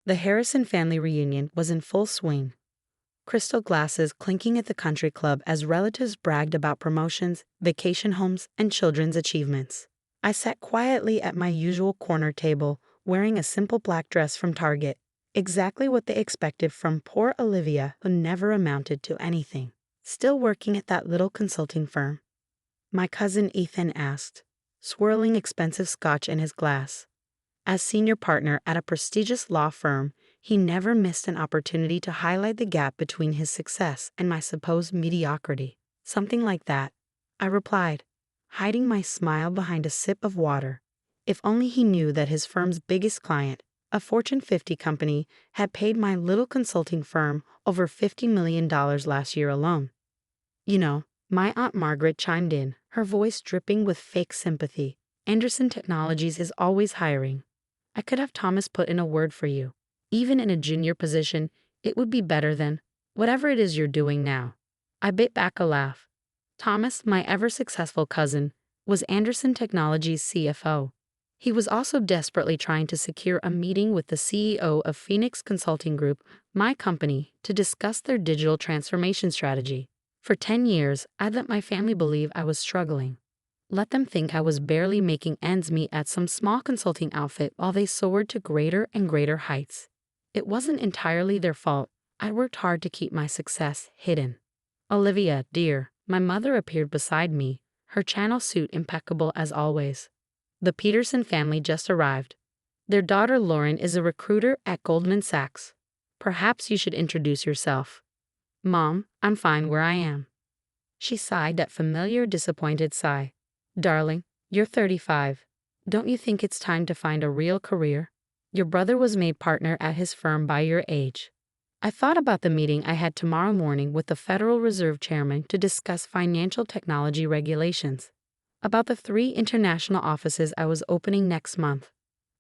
The Harrison family reunion was in full swing. Crystal glasses clinking at the country club as relatives bragged about promotions, vacation homes, and children's achievements. I sat quietly at my usual corner table, wearing a simple black dress from Target, exactly what they expected from poor Olivia, who never amounted to anything. Still working at that little consulting firm? My cousin Ethan asked, swirling expensive scotch in his glass. As senior partner at a prestigious law firm, he never missed an opportunity to highlight the gap between his success and my supposed mediocrity. Something like that, I replied, hiding my smile behind a sip of water. If only he knew that his firm's biggest client, a Fortune 50 company, had paid my little consulting firm over $50 million last year alone. You know, my Aunt Margaret chimed in, her voice dripping with fake sympathy. Anderson Technologies is always hiring. I could have Thomas put in a word for you. Even in a junior position, it would be better than whatever it is you're doing now. I bit back a laugh. Thomas, my ever-successful cousin, was Anderson Technologies CFO. He was also desperately trying to secure a meeting with the CEO of Phoenix Consulting Group, my company, to discuss their digital transformation strategy. For 10 years, I'd let my family believe I was struggling. Let them think I was barely making ends meet at some small consulting outfit while they soared to greater and greater heights. It wasn't entirely their fault. I worked hard to keep my success hidden. Olivia, dear, my mother appeared beside me, her channel suit impeccable as always. The Peterson family just arrived. Their daughter Lauren is a recruiter at Goldman Sachs. Perhaps you should introduce yourself. Mom, I'm fine where I am. She sighed that familiar disappointed sigh. Darling, you're 35. Don't you think it's time to find a real career? Your brother was made partner at his firm by your age. I thought about the meeting I had tomorrow morning with the Federal Reserve Chairman to discuss financial technology regulations, about the 3 international offices I was opening next month,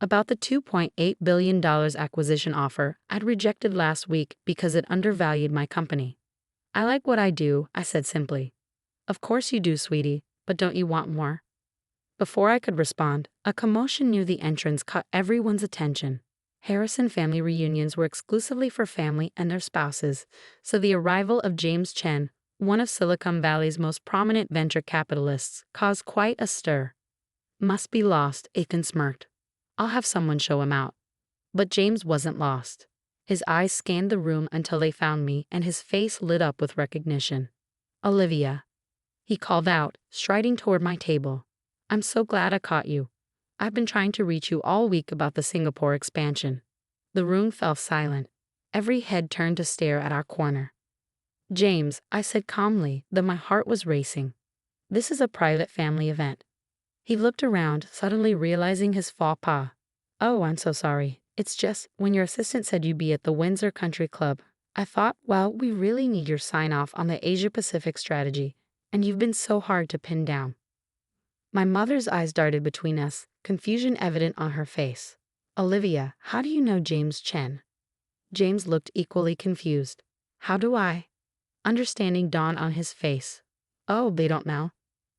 about the $2.8 billion acquisition offer I'd rejected last week because it undervalued my company. I like what I do, I said simply. Of course you do, sweetie. But don't you want more? Before I could respond, a commotion near the entrance caught everyone's attention. Harrison family reunions were exclusively for family and their spouses, so the arrival of James Chen, one of Silicon Valley's most prominent venture capitalists, caused quite a stir. Must be lost, Aiken smirked. I'll have someone show him out. But James wasn't lost. His eyes scanned the room until they found me, and his face lit up with recognition. Olivia, he called out, striding toward my table. I'm so glad I caught you. I've been trying to reach you all week about the Singapore expansion. The room fell silent. Every head turned to stare at our corner. James, I said calmly, though my heart was racing. This is a private family event. He looked around, suddenly realizing his faux pas. Oh, I'm so sorry. It's just, when your assistant said you'd be at the Windsor Country Club, I thought, well, we really need your sign-off on the Asia-Pacific strategy. And you've been so hard to pin down. My mother's eyes darted between us, confusion evident on her face. Olivia, how do you know James Chen? James looked equally confused. How do I? Understanding dawned on his face. Oh, they don't know.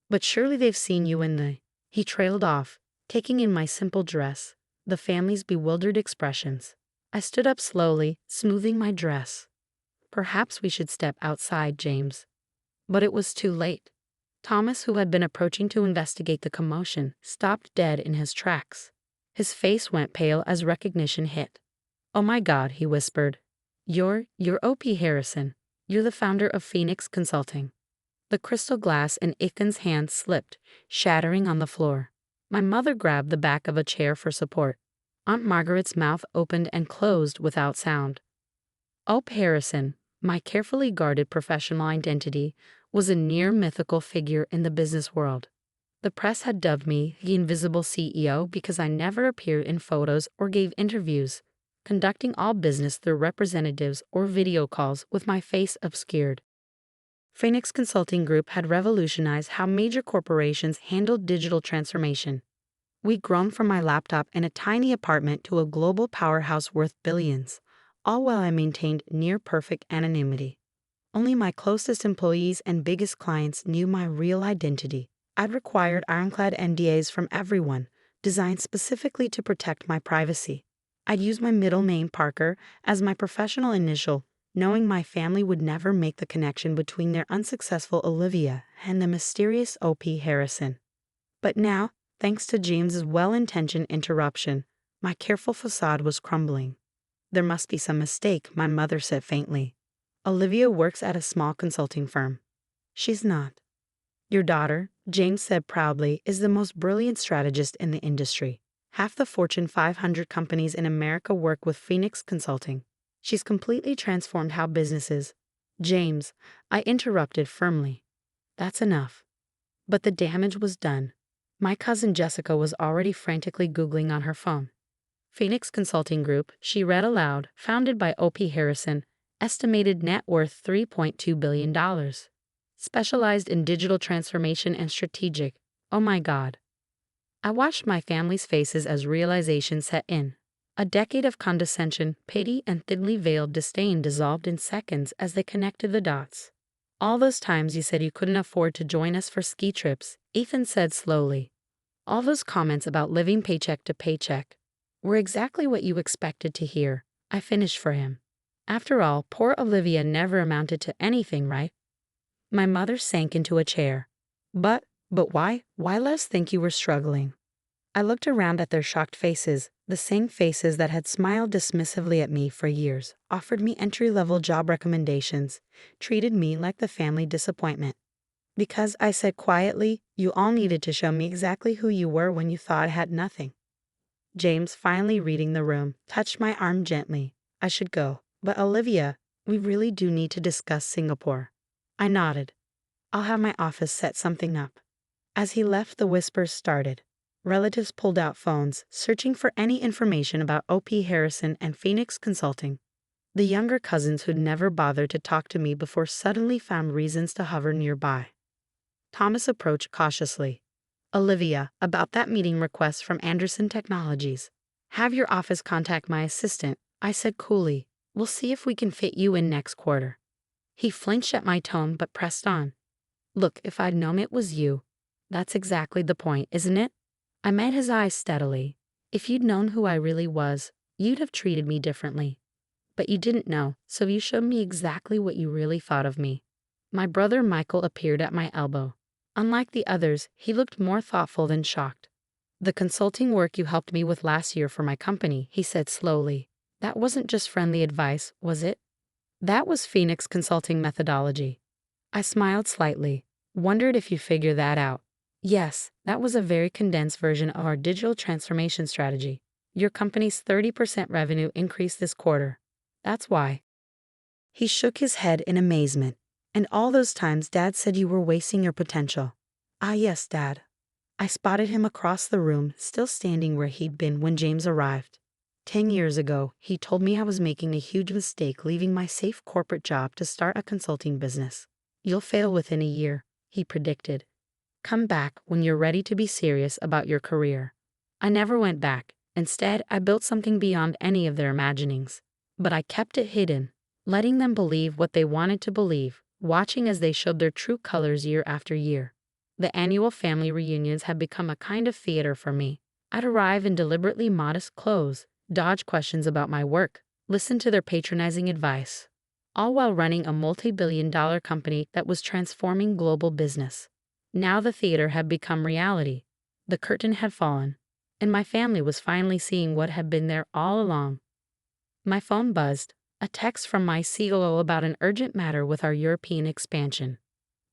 But surely they've seen you in the... He trailed off, taking in my simple dress, the family's bewildered expressions. I stood up slowly, smoothing my dress. Perhaps we should step outside, James. But it was too late. Thomas, who had been approaching to investigate the commotion, stopped dead in his tracks. His face went pale as recognition hit. Oh my God, he whispered. You're O.P. Harrison. You're the founder of Phoenix Consulting. The crystal glass in Aiken's hand slipped, shattering on the floor. My mother grabbed the back of a chair for support. Aunt Margaret's mouth opened and closed without sound. O.P. Harrison, my carefully guarded professional identity, was a near mythical figure in the business world. The press had dubbed me the Invisible CEO because I never appeared in photos or gave interviews, conducting all business through representatives or video calls with my face obscured. Phoenix Consulting Group had revolutionized how major corporations handled digital transformation. We'd grown from my laptop in a tiny apartment to a global powerhouse worth billions, all while I maintained near-perfect anonymity. Only my closest employees and biggest clients knew my real identity. I'd required ironclad NDAs from everyone, designed specifically to protect my privacy. I'd use my middle name Parker as my professional initial, knowing my family would never make the connection between their unsuccessful Olivia and the mysterious O.P. Harrison. But now, thanks to James's well-intentioned interruption, my careful facade was crumbling. There must be some mistake, my mother said faintly. Olivia works at a small consulting firm. She's not. Your daughter, James said proudly, is the most brilliant strategist in the industry. Half the Fortune 500 companies in America work with Phoenix Consulting. She's completely transformed how businesses. James, I interrupted firmly. That's enough. But the damage was done. My cousin Jessica was already frantically Googling on her phone. Phoenix Consulting Group, she read aloud, founded by O.P. Harrison, estimated net worth $3.2 billion. Specialized in digital transformation and strategic. Oh my God. I watched my family's faces as realization set in. A decade of condescension, pity, and thinly veiled disdain dissolved in seconds as they connected the dots. All those times you said you couldn't afford to join us for ski trips, Ethan said slowly. All those comments about living paycheck to paycheck were exactly what you expected to hear. I finished for him. After all, poor Olivia never amounted to anything, right? My mother sank into a chair. But why? Why let us think you were struggling? I looked around at their shocked faces, the same faces that had smiled dismissively at me for years, offered me entry-level job recommendations, treated me like the family disappointment. Because I said quietly, you all needed to show me exactly who you were when you thought I had nothing. James, finally reading the room, touched my arm gently. I should go. But Olivia, we really do need to discuss Singapore. I nodded. I'll have my office set something up. As he left, the whispers started. Relatives pulled out phones, searching for any information about O.P. Harrison and Phoenix Consulting. The younger cousins who'd never bothered to talk to me before suddenly found reasons to hover nearby. Thomas approached cautiously. Olivia, about that meeting request from Anderson Technologies. Have your office contact my assistant, I said coolly. We'll see if we can fit you in next quarter. He flinched at my tone but pressed on. Look, if I'd known it was you. That's exactly the point, isn't it? I met his eyes steadily. If you'd known who I really was, you'd have treated me differently. But you didn't know, so you showed me exactly what you really thought of me. My brother Michael appeared at my elbow. Unlike the others, he looked more thoughtful than shocked. The consulting work you helped me with last year for my company, he said slowly. That wasn't just friendly advice, was it? That was Phoenix Consulting methodology. I smiled slightly, wondered if you figured that out. Yes, that was a very condensed version of our digital transformation strategy. Your company's 30% revenue increase this quarter. That's why. He shook his head in amazement. And all those times Dad said you were wasting your potential. Ah yes, Dad. I spotted him across the room, still standing where he'd been when James arrived. 10 years ago, he told me I was making a huge mistake leaving my safe corporate job to start a consulting business. You'll fail within a year, he predicted. Come back when you're ready to be serious about your career. I never went back. Instead, I built something beyond any of their imaginings. But I kept it hidden, letting them believe what they wanted to believe, watching as they showed their true colors year after year. The annual family reunions had become a kind of theater for me. I'd arrive in deliberately modest clothes, dodge questions about my work, listen to their patronizing advice, all while running a multi-billion-dollar company that was transforming global business. Now the theater had become reality. The curtain had fallen, and my family was finally seeing what had been there all along. My phone buzzed, a text from my COO about an urgent matter with our European expansion.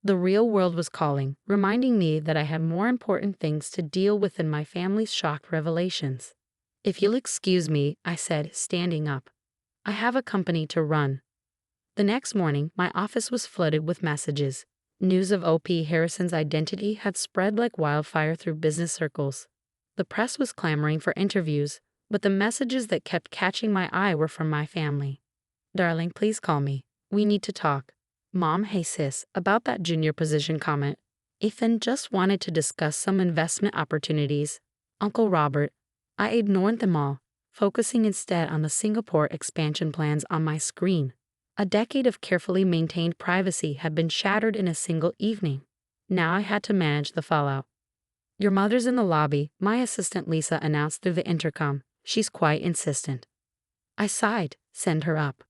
The real world was calling, reminding me that I had more important things to deal with than my family's shocked revelations. If you'll excuse me, I said, standing up. I have a company to run. The next morning, my office was flooded with messages. News of O.P. Harrison's identity had spread like wildfire through business circles. The press was clamoring for interviews, but the messages that kept catching my eye were from my family. Darling, please call me. We need to talk. Mom, hey sis, about that junior position comment. Ethan just wanted to discuss some investment opportunities. Uncle Robert. I ignored them all, focusing instead on the Singapore expansion plans on my screen. A decade of carefully maintained privacy had been shattered in a single evening. Now I had to manage the fallout. Your mother's in the lobby, my assistant Lisa announced through the intercom. She's quite insistent. I sighed. Send her up.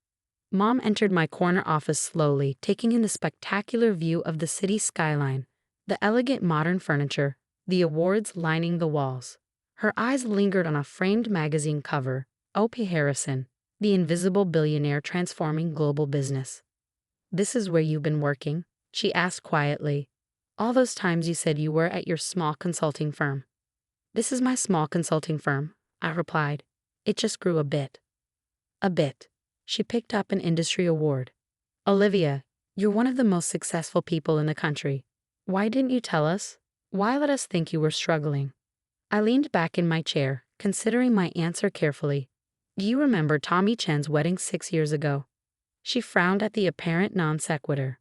Mom entered my corner office slowly, taking in the spectacular view of the city skyline, the elegant modern furniture, the awards lining the walls. Her eyes lingered on a framed magazine cover, O.P. Harrison, the invisible billionaire transforming global business. "This is where you've been working?" she asked quietly. "All those times you said you were at your small consulting firm." "This is my small consulting firm," I replied. "It just grew a bit." A bit. She picked up an industry award. "Olivia, you're one of the most successful people in the country. Why didn't you tell us? Why let us think you were struggling?" I leaned back in my chair, considering my answer carefully. "Do you remember Tommy Chen's wedding 6 years ago?" She frowned at the apparent non sequitur.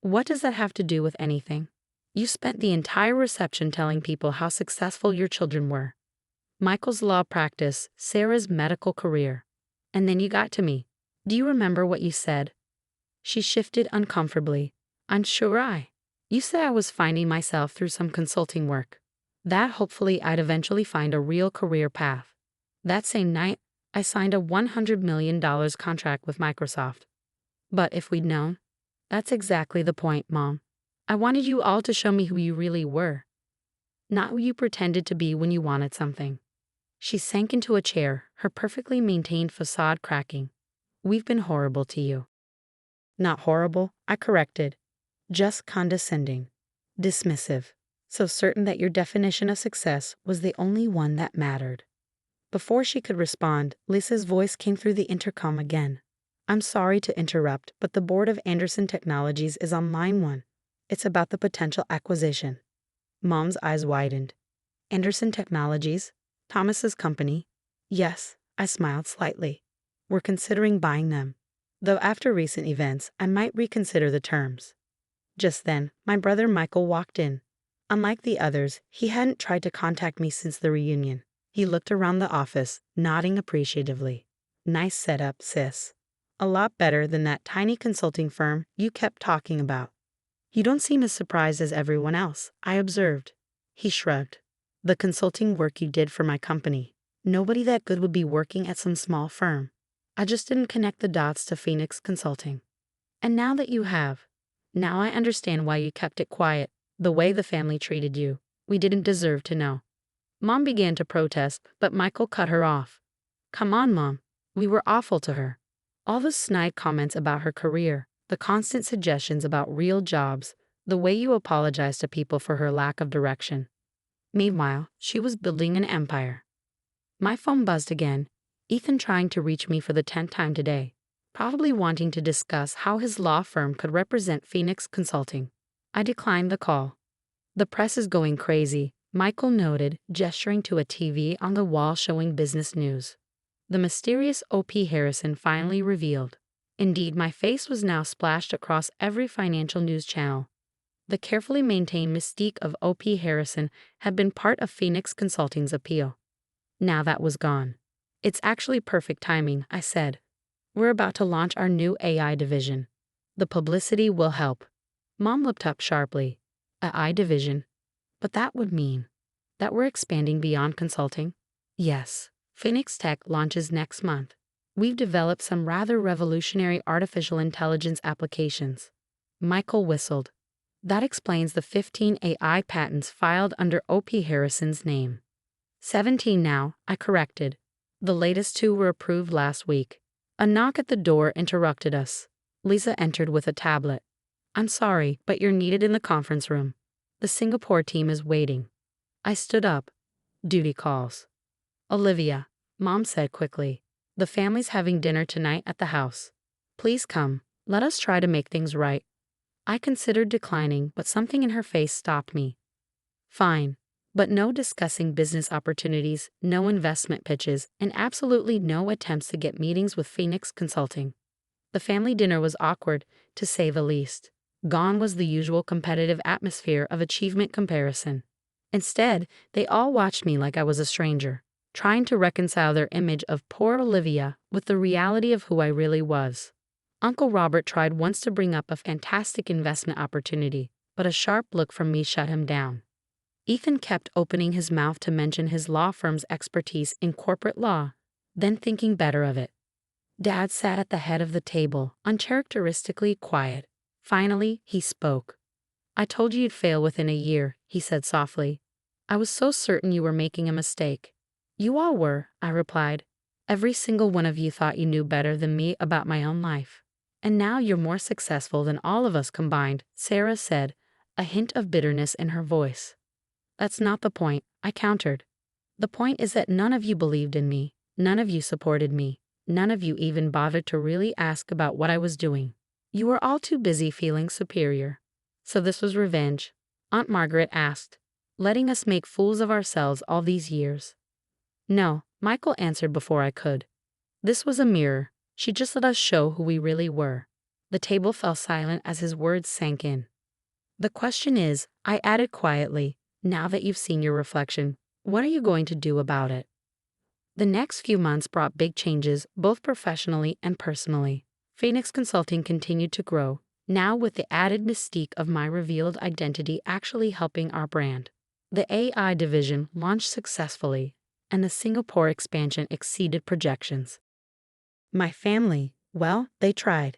"What does that have to do with anything? You spent the entire reception telling people how successful your children were. Michael's law practice, Sarah's medical career. And then you got to me. Do you remember what you said?" She shifted uncomfortably. "I'm sure You said I was finding myself through some consulting work. That hopefully I'd eventually find a real career path. That same night, I signed a $100 million contract with Microsoft. But if we'd known..." "That's exactly the point, Mom. I wanted you all to show me who you really were, not who you pretended to be when you wanted something." She sank into a chair, her perfectly maintained facade cracking. "We've been horrible to you." "Not horrible," I corrected. "Just condescending. Dismissive. So certain that your definition of success was the only one that mattered." Before she could respond, Lisa's voice came through the intercom again. "I'm sorry to interrupt, but the board of Anderson Technologies is on line 1. It's about the potential acquisition." Mom's eyes widened. "Anderson Technologies? Thomas's company?" "Yes," I smiled slightly. "We're considering buying them. Though after recent events, I might reconsider the terms." Just then, my brother Michael walked in. Unlike the others, he hadn't tried to contact me since the reunion. He looked around the office, nodding appreciatively. "Nice setup, sis. A lot better than that tiny consulting firm you kept talking about." "You don't seem as surprised as everyone else," I observed. He shrugged. "The consulting work you did for my company. Nobody that good would be working at some small firm. I just didn't connect the dots to Phoenix Consulting. And now that you have, now I understand why you kept it quiet, the way the family treated you. We didn't deserve to know." Mom began to protest, but Michael cut her off. "Come on, Mom. We were awful to her. All the snide comments about her career, the constant suggestions about real jobs, the way you apologized to people for her lack of direction. Meanwhile, she was building an empire." My phone buzzed again, Ethan trying to reach me for the 10th time today, probably wanting to discuss how his law firm could represent Phoenix Consulting. I declined the call. "The press is going crazy," Michael noted, gesturing to a TV on the wall showing business news. The mysterious O.P. Harrison finally revealed. Indeed, my face was now splashed across every financial news channel. The carefully maintained mystique of O.P. Harrison had been part of Phoenix Consulting's appeal. Now that was gone. "It's actually perfect timing," I said. "We're about to launch our new AI division. The publicity will help." Mom looked up sharply. "AI division? But that would mean that we're expanding beyond consulting?" "Yes. Phoenix Tech launches next month. We've developed some rather revolutionary artificial intelligence applications." Michael whistled. "That explains the 15 AI patents filed under O.P. Harrison's name." 17 now, I corrected. The latest 2 were approved last week. A knock at the door interrupted us. Lisa entered with a tablet. "I'm sorry, but you're needed in the conference room. The Singapore team is waiting." I stood up. "Duty calls." "Olivia," Mom said quickly, "the family's having dinner tonight at the house. Please come. Let us try to make things right." I considered declining, but something in her face stopped me. "Fine. But no discussing business opportunities, no investment pitches, and absolutely no attempts to get meetings with Phoenix Consulting." The family dinner was awkward, to say the least. Gone was the usual competitive atmosphere of achievement comparison. Instead, they all watched me like I was a stranger, trying to reconcile their image of poor Olivia with the reality of who I really was. Uncle Robert tried once to bring up a fantastic investment opportunity, but a sharp look from me shut him down. Ethan kept opening his mouth to mention his law firm's expertise in corporate law, then thinking better of it. Dad sat at the head of the table, uncharacteristically quiet. Finally, he spoke. "I told you you'd fail within a year," he said softly. "I was so certain you were making a mistake." "You all were," I replied. "Every single one of you thought you knew better than me about my own life. And now you're more successful than all of us combined," Sarah said, a hint of bitterness in her voice. "That's not the point," I countered. "The point is that none of you believed in me, none of you supported me, none of you even bothered to really ask about what I was doing. You were all too busy feeling superior." "So this was revenge?" Aunt Margaret asked, "letting us make fools of ourselves all these years?" "No," Michael answered before I could. "This was a mirror. She just let us show who we really were." The table fell silent as his words sank in. "The question is," I added quietly, "now that you've seen your reflection, what are you going to do about it?" The next few months brought big changes, both professionally and personally. Phoenix Consulting continued to grow, now with the added mystique of my revealed identity actually helping our brand. The AI division launched successfully, and the Singapore expansion exceeded projections. My family, well, they tried.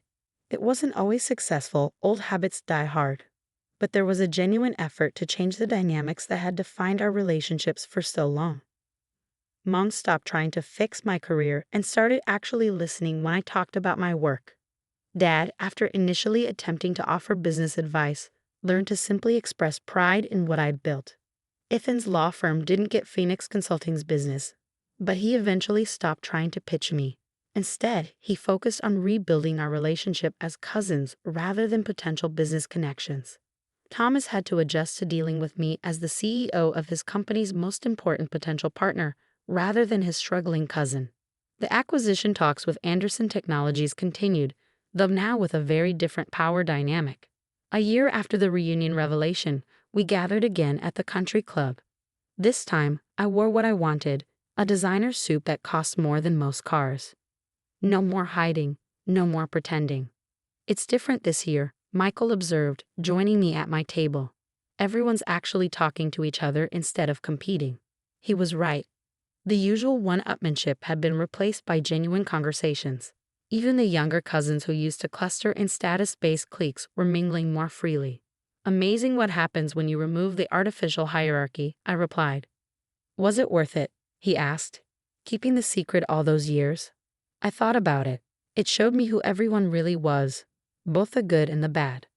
It wasn't always successful, old habits die hard. But there was a genuine effort to change the dynamics that had defined our relationships for so long. Mom stopped trying to fix my career and started actually listening when I talked about my work. Dad, after initially attempting to offer business advice, learned to simply express pride in what I'd built. Iffin's law firm didn't get Phoenix Consulting's business, but he eventually stopped trying to pitch me. Instead, he focused on rebuilding our relationship as cousins rather than potential business connections. Thomas had to adjust to dealing with me as the CEO of his company's most important potential partner, rather than his struggling cousin. The acquisition talks with Anderson Technologies continued, though now with a very different power dynamic. A year after the reunion revelation, we gathered again at the country club. This time, I wore what I wanted, a designer suit that cost more than most cars. No more hiding, no more pretending. "It's different this year," Michael observed, joining me at my table. "Everyone's actually talking to each other instead of competing." He was right. The usual one-upmanship had been replaced by genuine conversations. Even the younger cousins who used to cluster in status-based cliques were mingling more freely. "Amazing what happens when you remove the artificial hierarchy," I replied. "Was it worth it?" he asked. "Keeping the secret all those years?" I thought about it. It showed me who everyone really was, both the good and the bad.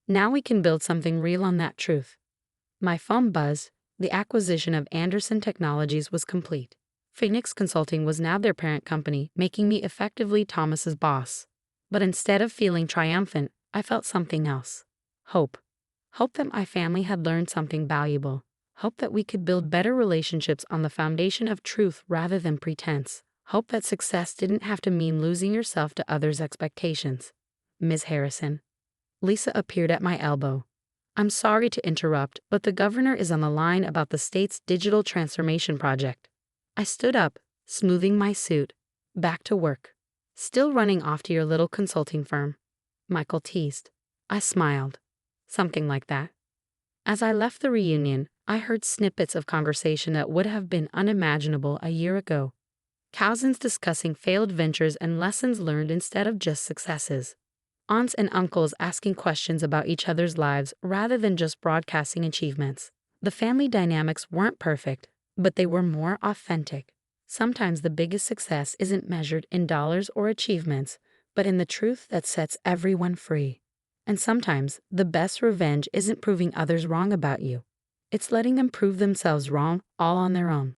Now we can build something real on that truth. My phone buzzed. The acquisition of Anderson Technologies was complete. Phoenix Consulting was now their parent company, making me effectively Thomas's boss. But instead of feeling triumphant, I felt something else. Hope. Hope that my family had learned something valuable. Hope that we could build better relationships on the foundation of truth rather than pretense. Hope that success didn't have to mean losing yourself to others' expectations. "Ms. Harrison." Lisa appeared at my elbow. "I'm sorry to interrupt, but the governor is on the line about the state's digital transformation project." I stood up, smoothing my suit. "Back to work." "Still running off to your little consulting firm?" Michael teased. I smiled. "Something like that." As I left the reunion, I heard snippets of conversation that would have been unimaginable a year ago. Cousins discussing failed ventures and lessons learned instead of just successes. Aunts and uncles asking questions about each other's lives rather than just broadcasting achievements. The family dynamics weren't perfect, but they were more authentic. Sometimes the biggest success isn't measured in dollars or achievements, but in the truth that sets everyone free. And sometimes the best revenge isn't proving others wrong about you. It's letting them prove themselves wrong all on their own.